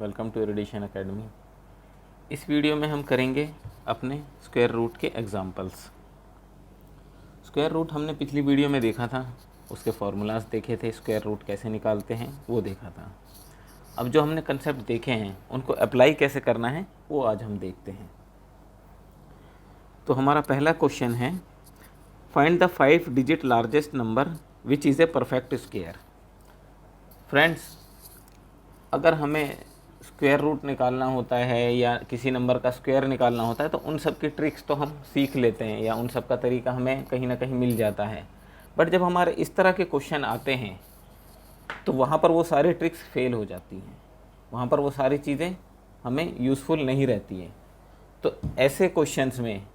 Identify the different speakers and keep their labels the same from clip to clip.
Speaker 1: Welcome to Addition Academy. इस video में हम करेंगे अपने स्क्वायर रूट के एग्जांपल्स। स्क्वायर रूट हमने पिछली वीडियो में देखा था, उसके फॉर्मूलाज देखे थे, स्क्वायर रूट कैसे निकालते हैं वो देखा था। अब जो हमने कंसेप्ट देखे हैं उनको अप्लाई कैसे करना है वो आज हम देखते हैं। तो हमारा पहला क्वेश्चन है, find the 5 digit largest number which is a perfect square. Friends, अगर हमें स्क्वायर रूट निकालना होता है या किसी नंबर का स्क्वायर निकालना होता है तो उन सब की ट्रिक्स तो हम सीख लेते हैं या उन सब का तरीका हमें कहीं ना कहीं मिल जाता है। बट जब हमारे इस तरह के क्वेश्चन आते हैं तो वहाँ पर वो सारी ट्रिक्स फेल हो जाती हैं, वहाँ पर वो सारी चीज़ें हमें यूज़फुल नहीं रहती हैं। तो ऐसे क्वेश्चंस में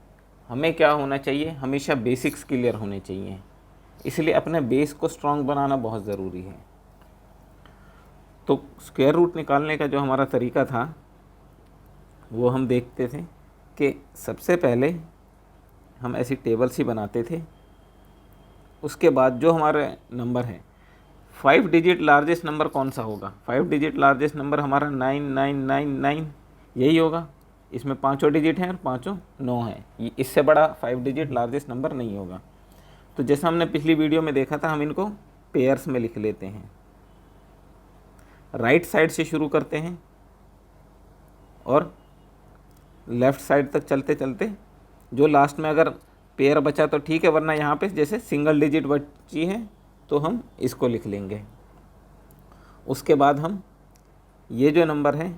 Speaker 1: हमें क्या होना चाहिए, हमेशा बेसिक्स क्लियर होने चाहिए। इसलिए अपने बेस को स्ट्रॉन्ग बनाना बहुत ज़रूरी है। तो स्क्वायर रूट निकालने का जो हमारा तरीका था वो हम देखते थे कि सबसे पहले हम ऐसी टेबल सी बनाते थे। उसके बाद जो हमारे नंबर है 5 डिजिट लार्जेस्ट नंबर कौन सा होगा, 5 डिजिट लार्जेस्ट नंबर हमारा 9999 यही होगा। इसमें पाँचों डिजिट हैं और पाँचों 9 हैं, इससे बड़ा 5 डिजिट लार्जेस्ट नंबर नहीं होगा। तो जैसा हमने पिछली वीडियो में देखा था, हम इनको पेयर्स में लिख लेते हैं। राइट साइड से शुरू करते हैं और लेफ़्ट साइड तक चलते चलते जो लास्ट में अगर पेयर बचा तो ठीक है, वरना यहाँ पे जैसे सिंगल डिजिट बची है तो हम इसको लिख लेंगे। उसके बाद हम ये जो नंबर है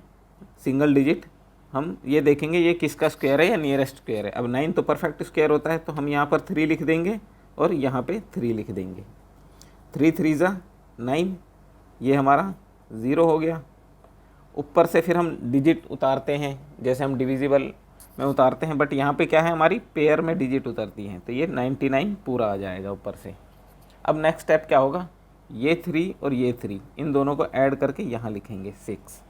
Speaker 1: सिंगल डिजिट, हम ये देखेंगे ये किसका स्क्वायर है या नियरेस्ट स्क्वायर है। अब 9 तो परफेक्ट स्क्वायर होता है तो हम यहाँ पर 3 लिख देंगे और यहाँ पे 3 लिख देंगे। 3 3 ज़ा 9, ये हमारा 0 हो गया। ऊपर से फिर हम डिजिट उतारते हैं जैसे हम डिविजिबल में उतारते हैं, बट यहाँ पे क्या है, हमारी पेयर में डिजिट उतरती हैं, तो ये 99 पूरा आ जाएगा ऊपर से। अब नेक्स्ट स्टेप क्या होगा, ये 3 और ये 3 इन दोनों को ऐड करके यहाँ लिखेंगे 6।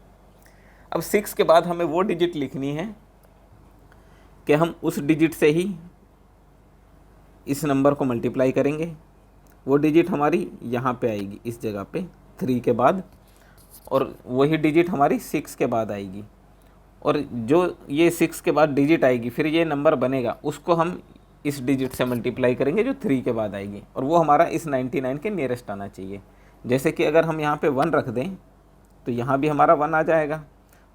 Speaker 1: अब 6 के बाद हमें वो डिजिट लिखनी है कि हम उस डिजिट से ही इस नंबर को मल्टीप्लाई करेंगे। वो डिजिट हमारी यहाँ पे आएगी इस जगह पे 3 के बाद, और वही डिजिट हमारी 6 के बाद आएगी। और जो ये 6 के बाद डिजिट आएगी फिर ये नंबर बनेगा, उसको हम इस डिजिट से मल्टीप्लाई करेंगे जो 3 के बाद आएगी, और वो हमारा इस 99 के नियरेस्ट आना चाहिए। जैसे कि अगर हम यहाँ पे 1 रख दें तो यहाँ भी हमारा 1 आ जाएगा,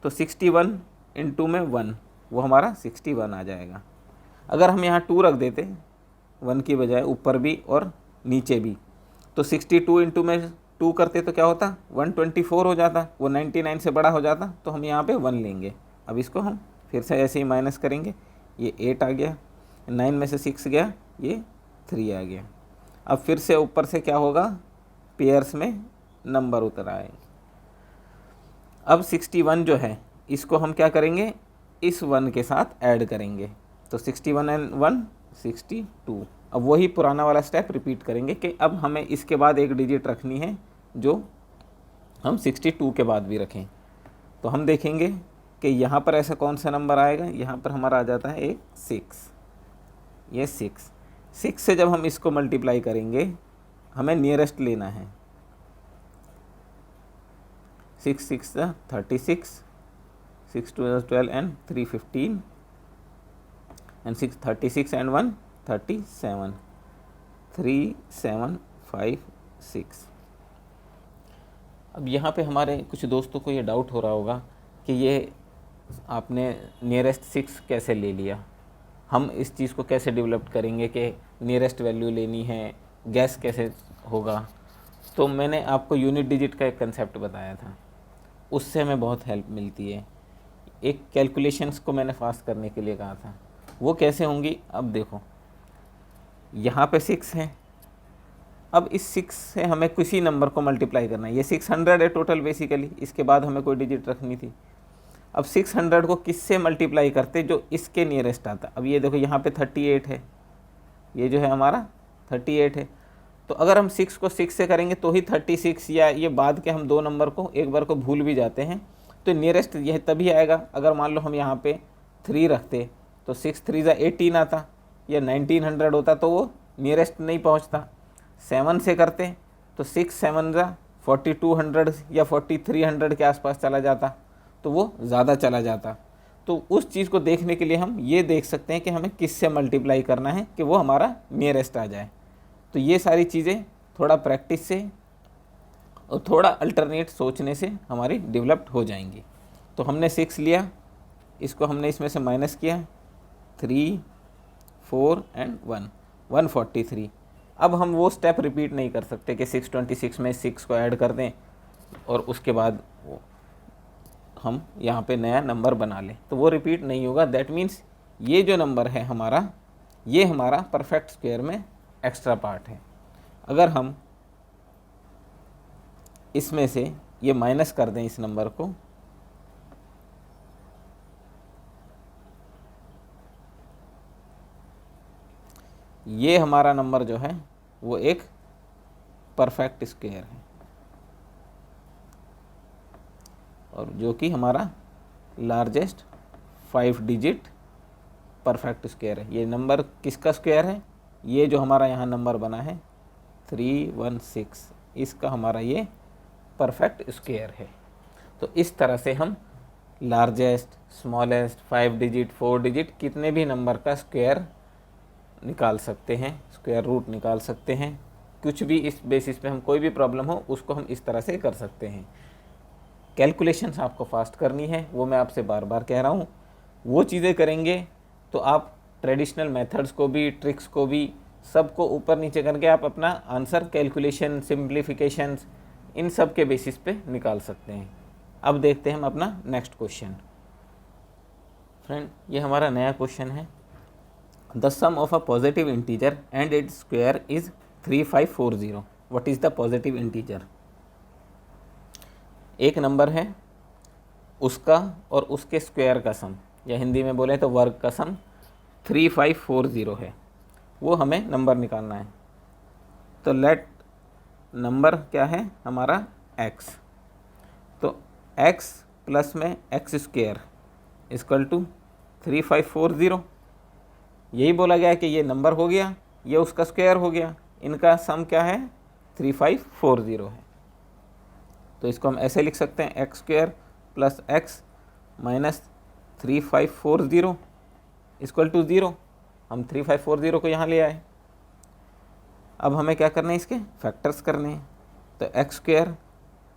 Speaker 1: तो 61 इंटू में 1 वो हमारा 61 आ जाएगा। अगर हम यहाँ 2 रख देते 1 की बजाय ऊपर भी और नीचे भी, तो 62 इंटू में 2 करते तो क्या होता, 124 हो जाता, वो 99 से बड़ा हो जाता, तो हम यहाँ पे 1 लेंगे। अब इसको हम फिर से ऐसे ही माइनस करेंगे, ये 8 आ गया, 9 में से 6 गया, ये 3 आ गया। अब फिर से ऊपर से क्या होगा, पेयर्स में नंबर उतर आएंगे। अब 61 जो है इसको हम क्या करेंगे, इस 1 के साथ ऐड करेंगे, तो 61 एंड 1 62। अब वही पुराना वाला स्टेप रिपीट करेंगे कि अब हमें इसके बाद एक डिजिट रखनी है जो हम 62 के बाद भी रखें। तो हम देखेंगे कि यहाँ पर ऐसा कौन सा नंबर आएगा, यहाँ पर हमारा आ जाता है एक 6, ये 6 से जब हम इसको मल्टीप्लाई करेंगे हमें नियरेस्ट लेना है। 6 6 36, 6 2 12 एंड 3 15 एंड 6 36 एंड 1 37, 3 7 5 6। अब यहाँ पे हमारे कुछ दोस्तों को ये डाउट हो रहा होगा कि ये आपने नियरेस्ट 6 कैसे ले लिया, हम इस चीज़ को कैसे डेवलप करेंगे कि नियरेस्ट वैल्यू लेनी है, गैस कैसे होगा। तो मैंने आपको यूनिट डिजिट का एक कंसेप्ट बताया था, उससे हमें बहुत हेल्प मिलती है। एक कैलकुलेशंस को मैंने फास्ट करने के लिए कहा था, वो कैसे होंगी। अब देखो यहाँ पे 6 है, अब इस 6 से हमें किसी नंबर को मल्टीप्लाई करना है। ये 600 है टोटल बेसिकली, इसके बाद हमें कोई डिजिट रखनी थी। अब 600 को किससे मल्टीप्लाई करते, जो इसके नियरेस्ट आता। अब ये देखो यहाँ पे 38 है, ये जो है हमारा 38 है, तो अगर हम 6 को 6 से करेंगे तो ही 36, या ये बाद के हम 2 नंबर को एक बार को भूल भी जाते हैं, तो नियरेस्ट यह तभी आएगा। अगर मान लो हम यहाँ पे 3 रखते तो 6 3 ज़ा 18 आता, या 1900 होता तो वो नियरेस्ट नहीं पहुंचता। 7 से करते तो 6 7 ज़ा 4200 या 4300 के आसपास चला जाता, तो वो ज़्यादा चला जाता। तो उस चीज़ को देखने के लिए हम ये देख सकते हैं कि हमें किससे मल्टीप्लाई करना है कि वो हमारा नियरेस्ट आ जाए। तो ये सारी चीज़ें थोड़ा प्रैक्टिस से और थोड़ा अल्टरनेट सोचने से हमारी डेवलप्ड हो जाएंगी। तो हमने 6 लिया, इसको हमने इसमें से माइनस किया, 3, 4 एंड 1, 143। अब हम वो स्टेप रिपीट नहीं कर सकते कि 626 में 6 को ऐड कर दें और उसके बाद हम यहाँ पे नया नंबर बना लें, तो वो रिपीट नहीं होगा। दैट मीन्स ये जो नंबर है हमारा, ये हमारा परफेक्ट स्क्वायर में एक्स्ट्रा पार्ट है। अगर हम इसमें से ये माइनस कर दें इस नंबर को, ये हमारा नंबर जो है वो एक परफेक्ट स्क्वायर है और जो कि हमारा लार्जेस्ट 5 डिजिट परफेक्ट स्क्वायर है। ये नंबर किसका स्क्वायर है? ये जो हमारा यहाँ नंबर बना है 316, इसका हमारा ये परफेक्ट स्क्वायर है। तो इस तरह से हम लार्जेस्ट, स्मॉलेस्ट, 5 डिजिट, 4 डिजिट कितने भी नंबर का स्क्वायर निकाल सकते हैं, स्क्वायर रूट निकाल सकते हैं। कुछ भी इस बेसिस पे हम कोई भी प्रॉब्लम हो उसको हम इस तरह से कर सकते हैं। कैलकुलेशंस आपको फास्ट करनी है, वो मैं आपसे बार बार कह रहा हूँ। वो चीज़ें करेंगे तो आप ट्रेडिशनल मेथड्स को भी, ट्रिक्स को भी, सबको ऊपर नीचे करके आप अपना आंसर कैलकुलेशन, सिंप्लीफिकेशंस, इन सब के बेसिस पे निकाल सकते हैं। अब देखते हैं हम अपना नेक्स्ट क्वेश्चन। फ्रेंड, ये हमारा नया क्वेश्चन है। The sum of a positive integer and its square is 3540। What is the positive integer? एक नंबर है, उसका और उसके स्क्वायर का सम, या हिंदी में बोले तो वर्ग का सम 3540 है। वो हमें नंबर निकालना है। तो लेट नंबर क्या है हमारा x। तो x प्लस में एक्स स्क्वायर इक्वल टू 3540। यही बोला गया है कि ये नंबर हो गया, ये उसका स्क्वायर हो गया, इनका सम क्या है 3540 है। तो इसको हम ऐसे लिख सकते हैं x square plus x minus 3540 equal to 0। हम 3540 को यहाँ ले आए। अब हमें क्या करना है, इसके फैक्टर्स करने हैं। तो x square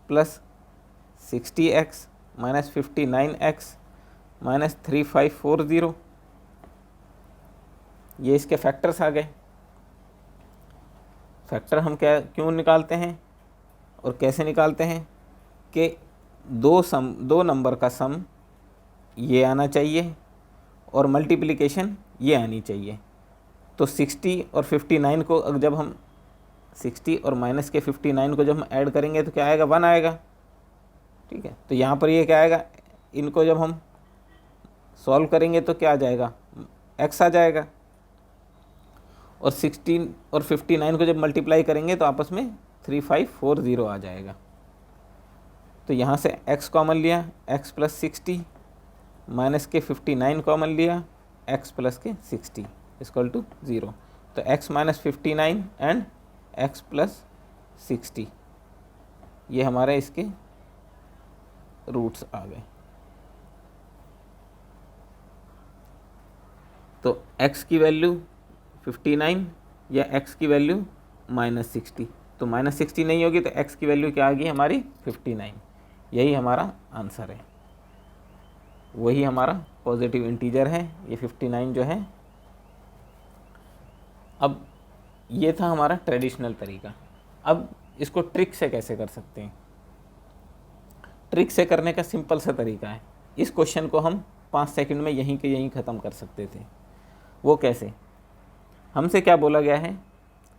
Speaker 1: plus 60x minus 59x minus 3540, ये इसके फैक्टर्स आ गए। फैक्टर हम क्या क्यों निकालते हैं और कैसे निकालते हैं कि दो नंबर का सम ये आना चाहिए और मल्टीप्लिकेशन ये आनी चाहिए। तो 60 और 59 को जब हम 60 और माइनस के 59 को जब हम ऐड करेंगे तो क्या आएगा, 1 आएगा। ठीक है, तो यहाँ पर ये क्या आएगा, इनको जब हम सॉल्व करेंगे तो क्या आ जाएगा, x आ जाएगा। और 16 और 59 को जब मल्टीप्लाई करेंगे तो आपस में 3540 आ जाएगा। तो यहाँ से x कॉमन लिया, x प्लस 60 माइनस के 59 कॉमन लिया, x प्लस के 60 इक्वल टू 0। तो x minus 59 and x plus 60, ये हमारे इसके रूट्स आ गए। तो x की वैल्यू 59 या x की वैल्यू माइनस 60, तो माइनस 60 नहीं होगी तो x की वैल्यू क्या आ गई हमारी 59। यही हमारा आंसर है, वही हमारा पॉजिटिव इंटीजर है ये 59 जो है। अब ये था हमारा ट्रेडिशनल तरीका। अब इसको ट्रिक से कैसे कर सकते हैं? ट्रिक से करने का सिंपल सा तरीका है। इस क्वेश्चन को हम 5 सेकंड में यहीं के यहीं ख़त्म कर सकते थे। वो कैसे? हमसे क्या बोला गया है,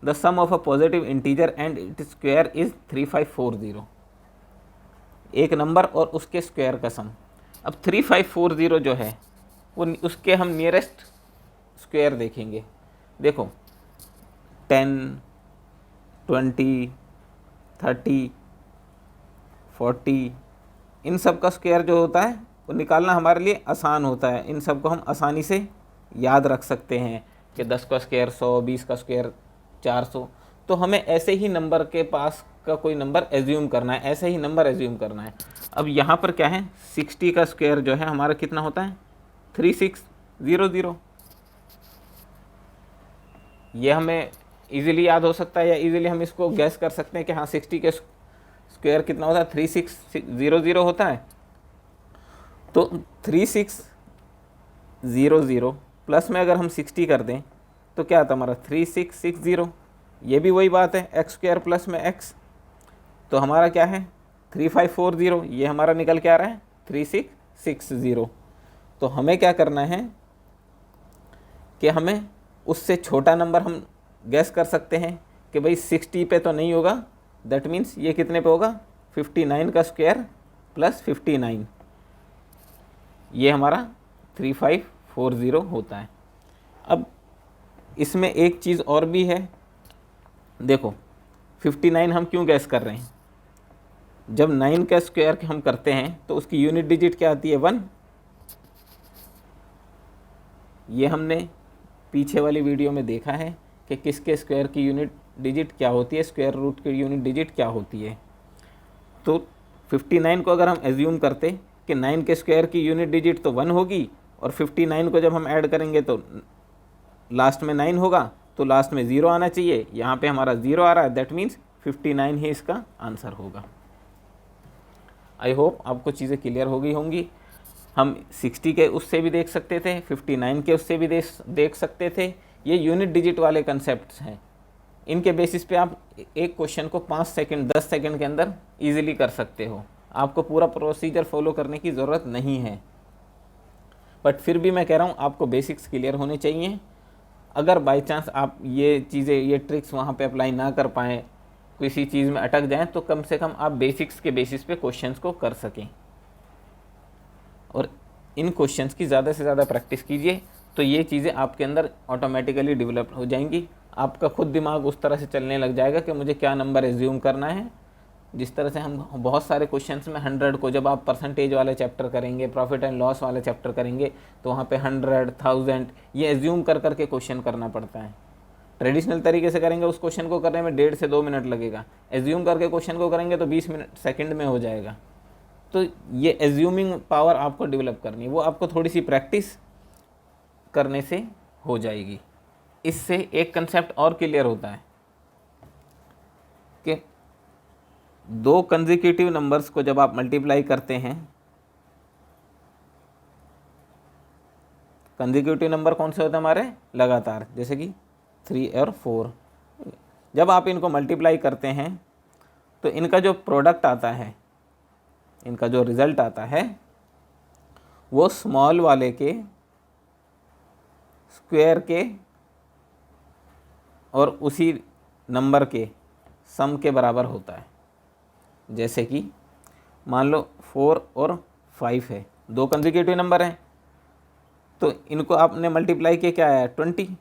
Speaker 1: the sum of a positive integer and it square is 3540। एक नंबर और उसके स्क्वायर का सम। अब 3540 जो है वो उसके हम नियरेस्ट स्क्वायर देखेंगे। देखो 10, 20, 30, 40, इन सब का स्क्वायर जो होता है वो निकालना हमारे लिए आसान होता है। इन सब को हम आसानी से याद रख सकते हैं कि 10 का स्क्वायर 100, 20 का स्क्वायर 400। तो हमें ऐसे ही नंबर के पास का कोई नंबर एज्यूम करना है, ऐसे ही नंबर एज्यूम करना है। अब यहाँ पर क्या है, 60 का स्क्वायर जो है हमारा कितना होता है, 3600। ये हमें इजीली याद हो सकता है, या इजीली हम इसको गैस कर सकते हैं कि हाँ 60 के स्क्वायर कितना होता है, 3600 होता है। तो 3600 प्लस में अगर हम 60 कर दें तो क्या आता है हमारा 3660। ये भी वही बात है, एक्स स्क्वायर प्लस में एक्स, तो हमारा क्या है 3540। ये हमारा निकल के आ रहा है 3660। तो हमें क्या करना है कि हमें उससे छोटा नंबर हम गैस कर सकते हैं कि भाई 60 पे तो नहीं होगा, दैट मीन्स ये कितने पे होगा, 59 का स्क्वायर प्लस 59, ये हमारा 3540 होता है। अब इसमें एक चीज़ और भी है, देखो 59 हम क्यों गैस कर रहे हैं, जब 9 का स्क्वायर हम करते हैं तो उसकी यूनिट डिजिट क्या आती है, 1। ये हमने पीछे वाली वीडियो में देखा है कि किसके स्क्वायर की यूनिट डिजिट क्या होती है, स्क्वायर रूट की यूनिट डिजिट क्या होती है। तो 59 को अगर हम एज्यूम करते कि 9 के स्क्वायर की यूनिट डिजिट तो 1 होगी, और 59 को जब हम ऐड करेंगे तो लास्ट में 9 होगा, तो लास्ट में 0 आना चाहिए, यहाँ पे हमारा 0 आ रहा है, दैट मीन्स 59 ही इसका आंसर होगा। आई होप आपको चीज़ें क्लियर हो गई होंगी। हम 60 के उससे भी देख सकते थे, 59 के उससे भी देख सकते थे। ये यूनिट डिजिट वाले कंसेप्ट्स हैं, इनके बेसिस पे आप एक क्वेश्चन को 5 सेकंड 10 सेकंड के अंदर इजीली कर सकते हो। आपको पूरा प्रोसीजर फॉलो करने की ज़रूरत नहीं है, बट फिर भी मैं कह रहा हूँ आपको बेसिक्स क्लियर होने चाहिए। अगर बाई चांस आप ये चीज़ें, ये ट्रिक्स वहाँ पे अप्लाई ना कर पाएँ, किसी चीज़ में अटक जाएं, तो कम से कम आप बेसिक्स के बेसिस पे क्वेश्चंस को कर सकें। और इन क्वेश्चंस की ज़्यादा से ज़्यादा प्रैक्टिस कीजिए, तो ये चीज़ें आपके अंदर ऑटोमेटिकली डेवलप हो जाएंगी। आपका खुद दिमाग उस तरह से चलने लग जाएगा कि मुझे क्या नंबर एज्यूम करना है। जिस तरह से हम बहुत सारे क्वेश्चंस में 100 को जब आप परसेंटेज वाले चैप्टर करेंगे, प्रॉफिट एंड लॉस वाले चैप्टर करेंगे, तो वहाँ पे 100, 1000 ये एज्यूम कर करके क्वेश्चन करना पड़ता है। ट्रेडिशनल तरीके से करेंगे उस क्वेश्चन को करने में 1.5 से 2 मिनट लगेगा, एज्यूम करके क्वेश्चन को करेंगे तो 20 सेकंड में हो जाएगा। तो ये एज्यूमिंग पावर आपको डेवलप करनी है, वो आपको थोड़ी सी प्रैक्टिस करने से हो जाएगी। इससे एक कंसेप्ट और क्लियर होता है कि 2 कंसेक्यूटिव नंबर्स को जब आप मल्टीप्लाई करते हैं, कंसेक्यूटिव नंबर कौन से होते हैं हमारे, लगातार, जैसे कि 3 और 4, जब आप इनको मल्टीप्लाई करते हैं तो इनका जो प्रोडक्ट आता है, इनका जो रिज़ल्ट आता है, वो स्मॉल वाले के स्क्वायर के और उसी नंबर के सम के बराबर होता है। जैसे कि मान लो 4 और 5 है, 2 कंसेक्यूटिव नंबर हैं, तो इनको आपने मल्टीप्लाई किया, क्या आया 20।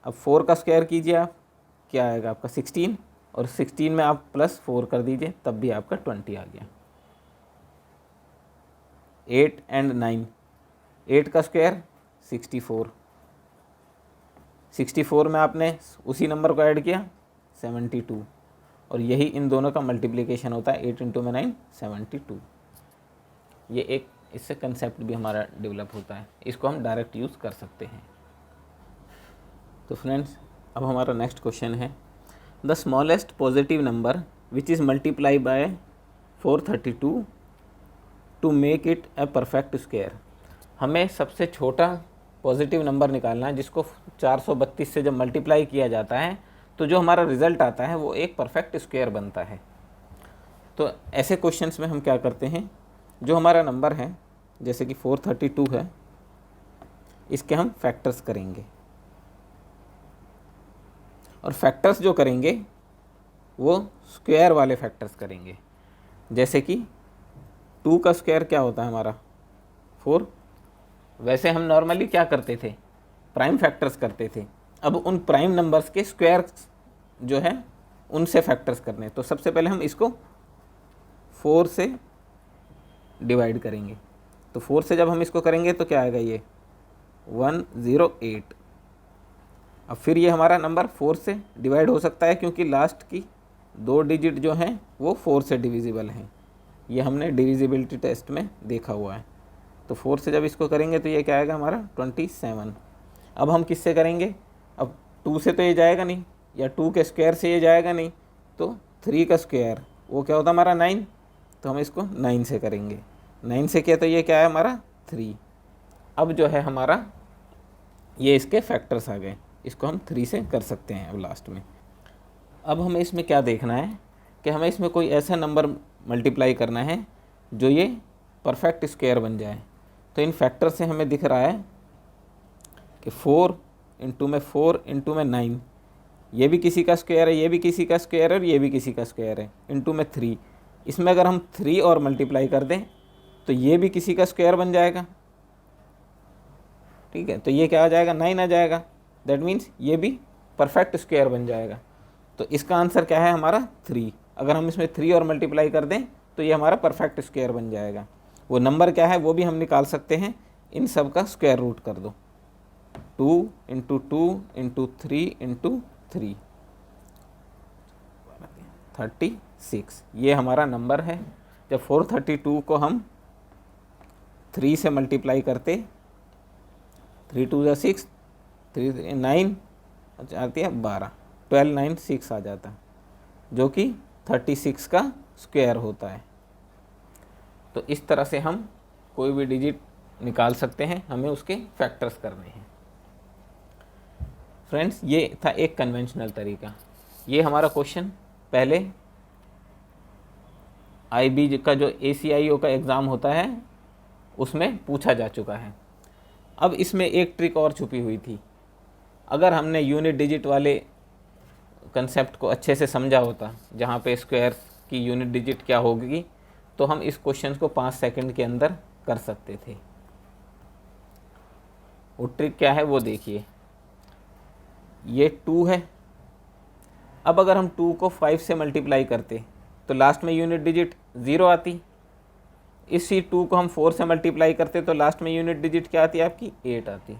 Speaker 1: अब 4 का स्क्वायर कीजिए आप, क्या आएगा आपका 16, और 16 में आप प्लस 4 कर दीजिए, तब भी आपका 20 आ गया। 8 एंड 9, 8 का स्क्वायर 64, 64 में आपने उसी नंबर को ऐड किया 72, और यही इन दोनों का मल्टीप्लिकेशन होता है, 8 × 9 72। ये एक इससे कंसेप्ट भी हमारा डेवलप होता है, इसको हम डायरेक्ट यूज़ कर सकते हैं। तो फ्रेंड्स, अब हमारा नेक्स्ट क्वेश्चन है, the smallest positive number which is multiply by 432 to make it a perfect square. हमें सबसे छोटा पॉजिटिव नंबर निकालना है जिसको 432 से जब मल्टीप्लाई किया जाता है तो जो हमारा रिज़ल्ट आता है वो एक परफेक्ट स्क्वायर बनता है। तो ऐसे क्वेश्चंस में हम क्या करते हैं, जो हमारा नंबर है जैसे कि 432 है, इसके हम फैक्टर्स करेंगे, और फैक्टर्स जो करेंगे वो स्क्वायर वाले फैक्टर्स करेंगे। जैसे कि 2 का स्क्वायर क्या होता है हमारा 4। वैसे हम नॉर्मली क्या करते थे, प्राइम फैक्टर्स करते थे। अब उन प्राइम नंबर्स के स्क्वायर जो है उनसे फैक्टर्स करने, तो सबसे पहले हम इसको 4 से डिवाइड करेंगे। तो 4 से जब हम इसको करेंगे तो क्या आएगा, ये 108, अब फिर ये हमारा नंबर 4 से डिवाइड हो सकता है क्योंकि लास्ट की 2 डिजिट जो हैं वो 4 से डिविजिबल हैं। ये हमने डिविजिबिलिटी टेस्ट में देखा हुआ है। तो 4 से जब इसको करेंगे तो ये क्या आएगा हमारा 27। अब हम किससे करेंगे? अब 2 से तो ये जाएगा नहीं, या 2 के स्क्वायर से ये जाएगा नहीं, तो 3 का स्क्वायर वो क्या होता है हमारा 9। तो हम इसको 9 से करेंगे। 9 से किया तो ये क्या है हमारा 3। अब जो है हमारा ये इसके फैक्टर्स आ गए, इसको हम 3 से कर सकते हैं अब लास्ट में। अब हमें इसमें क्या देखना है कि हमें इसमें कोई ऐसा नंबर मल्टीप्लाई करना है जो ये परफेक्ट स्क्वायर बन जाए। तो इन फैक्टर से हमें दिख रहा है कि 4 इंटू में 4 इंटू में 9, ये भी किसी का स्क्वायर है, ये भी किसी का स्क्वायर है और ये भी किसी का स्क्वायर है, इंटू में 3। इसमें अगर हम 3 और मल्टीप्लाई कर दें तो ये भी किसी का स्क्वायर बन जाएगा। ठीक है, तो ये क्या आ जाएगा 9 आ जाएगा। दैट मीन्स ये भी परफेक्ट स्क्वायर बन जाएगा। तो इसका आंसर क्या है हमारा 3। अगर हम इसमें 3 और मल्टीप्लाई कर दें तो ये हमारा परफेक्ट स्क्वायर बन जाएगा। वो नंबर क्या है वो भी हम निकाल सकते हैं, इन सब का स्क्वायर रूट कर दो। 2 इंटू 2 इंटू 3 इंटू 3 36, ये हमारा नंबर है। जब 432 को हम 3 से मल्टीप्लाई करते, 3 2 = 6, 3 9 आती है 12, 12 9 6 आ जाता है, जो कि 36 का स्क्वायर होता है। तो इस तरह से हम कोई भी डिजिट निकाल सकते हैं, हमें उसके फैक्टर्स करने हैं। फ्रेंड्स, ये था एक कन्वेंशनल तरीका। ये हमारा क्वेश्चन पहले IB का जो ACIO का एग्ज़ाम होता है उसमें पूछा जा चुका है। अब इसमें एक ट्रिक और छुपी हुई थी। अगर हमने यूनिट डिजिट वाले कंसेप्ट को अच्छे से समझा होता, जहाँ पे स्क्वायर की यूनिट डिजिट क्या होगी, तो हम इस क्वेश्चन को 5 सेकंड के अंदर कर सकते थे। वो ट्रिक क्या है वो देखिए। ये 2 है। अब अगर हम 2 को 5 से मल्टीप्लाई करते तो लास्ट में यूनिट डिजिट 0 आती। इसी 2 को हम 4 से मल्टीप्लाई करते तो लास्ट में यूनिट डिजिट क्या आती है आपकी 8 आती।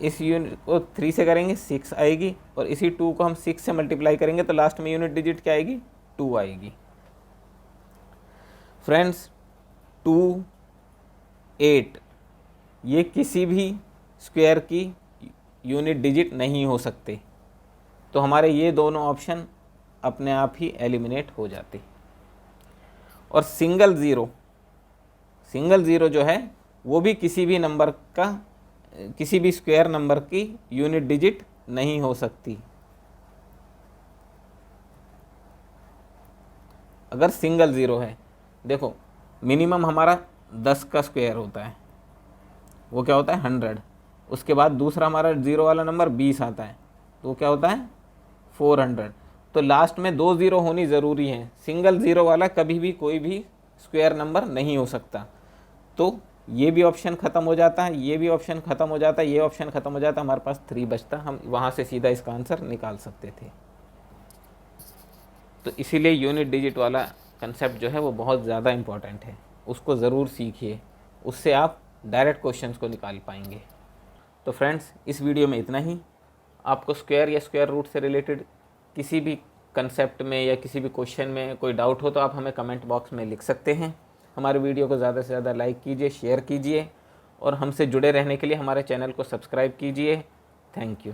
Speaker 1: इस यूनिट को 3 से करेंगे 6 आएगी, और इसी 2 को हम 6 से मल्टीप्लाई करेंगे तो लास्ट में यूनिट डिजिट क्या आएगी 2 आएगी। फ्रेंड्स, 2 8 ये किसी भी स्क्वायर की यूनिट डिजिट नहीं हो सकते। तो हमारे ये दोनों ऑप्शन अपने आप ही एलिमिनेट हो जाते। और सिंगल ज़ीरो जो है वो भी किसी भी नंबर का, किसी भी स्क्वायर नंबर की यूनिट डिजिट नहीं हो सकती। अगर सिंगल ज़ीरो है, देखो मिनिमम हमारा 10 का स्क्वायर होता है, वो क्या होता है 100। उसके बाद दूसरा हमारा ज़ीरो वाला नंबर 20 आता है, तो वो क्या होता है 400। तो लास्ट में 2 ज़ीरो होनी ज़रूरी है। सिंगल ज़ीरो वाला कभी भी कोई भी स्क्वायर नंबर नहीं हो सकता। तो ये भी ऑप्शन ख़त्म हो जाता है, ये भी ऑप्शन ख़त्म हो जाता है, ये ऑप्शन ख़त्म हो जाता है, हमारे पास 3 बचता। हम वहाँ से सीधा इसका आंसर निकाल सकते थे। तो इसीलिए यूनिट डिजिट वाला कंसेप्ट जो है वो बहुत ज़्यादा इम्पॉर्टेंट है, उसको ज़रूर सीखिए, उससे आप डायरेक्ट क्वेश्चंस को निकाल पाएंगे। तो फ्रेंड्स, इस वीडियो में इतना ही। आपको स्क्वायर या स्क्वायर रूट से रिलेटेड किसी भी कंसेप्ट में या किसी भी क्वेश्चन में कोई डाउट हो तो आप हमें कमेंट बॉक्स में लिख सकते हैं। हमारे वीडियो को ज़्यादा से ज़्यादा लाइक कीजिए, शेयर कीजिए, और हमसे जुड़े रहने के लिए हमारे चैनल को सब्सक्राइब कीजिए। Thank you.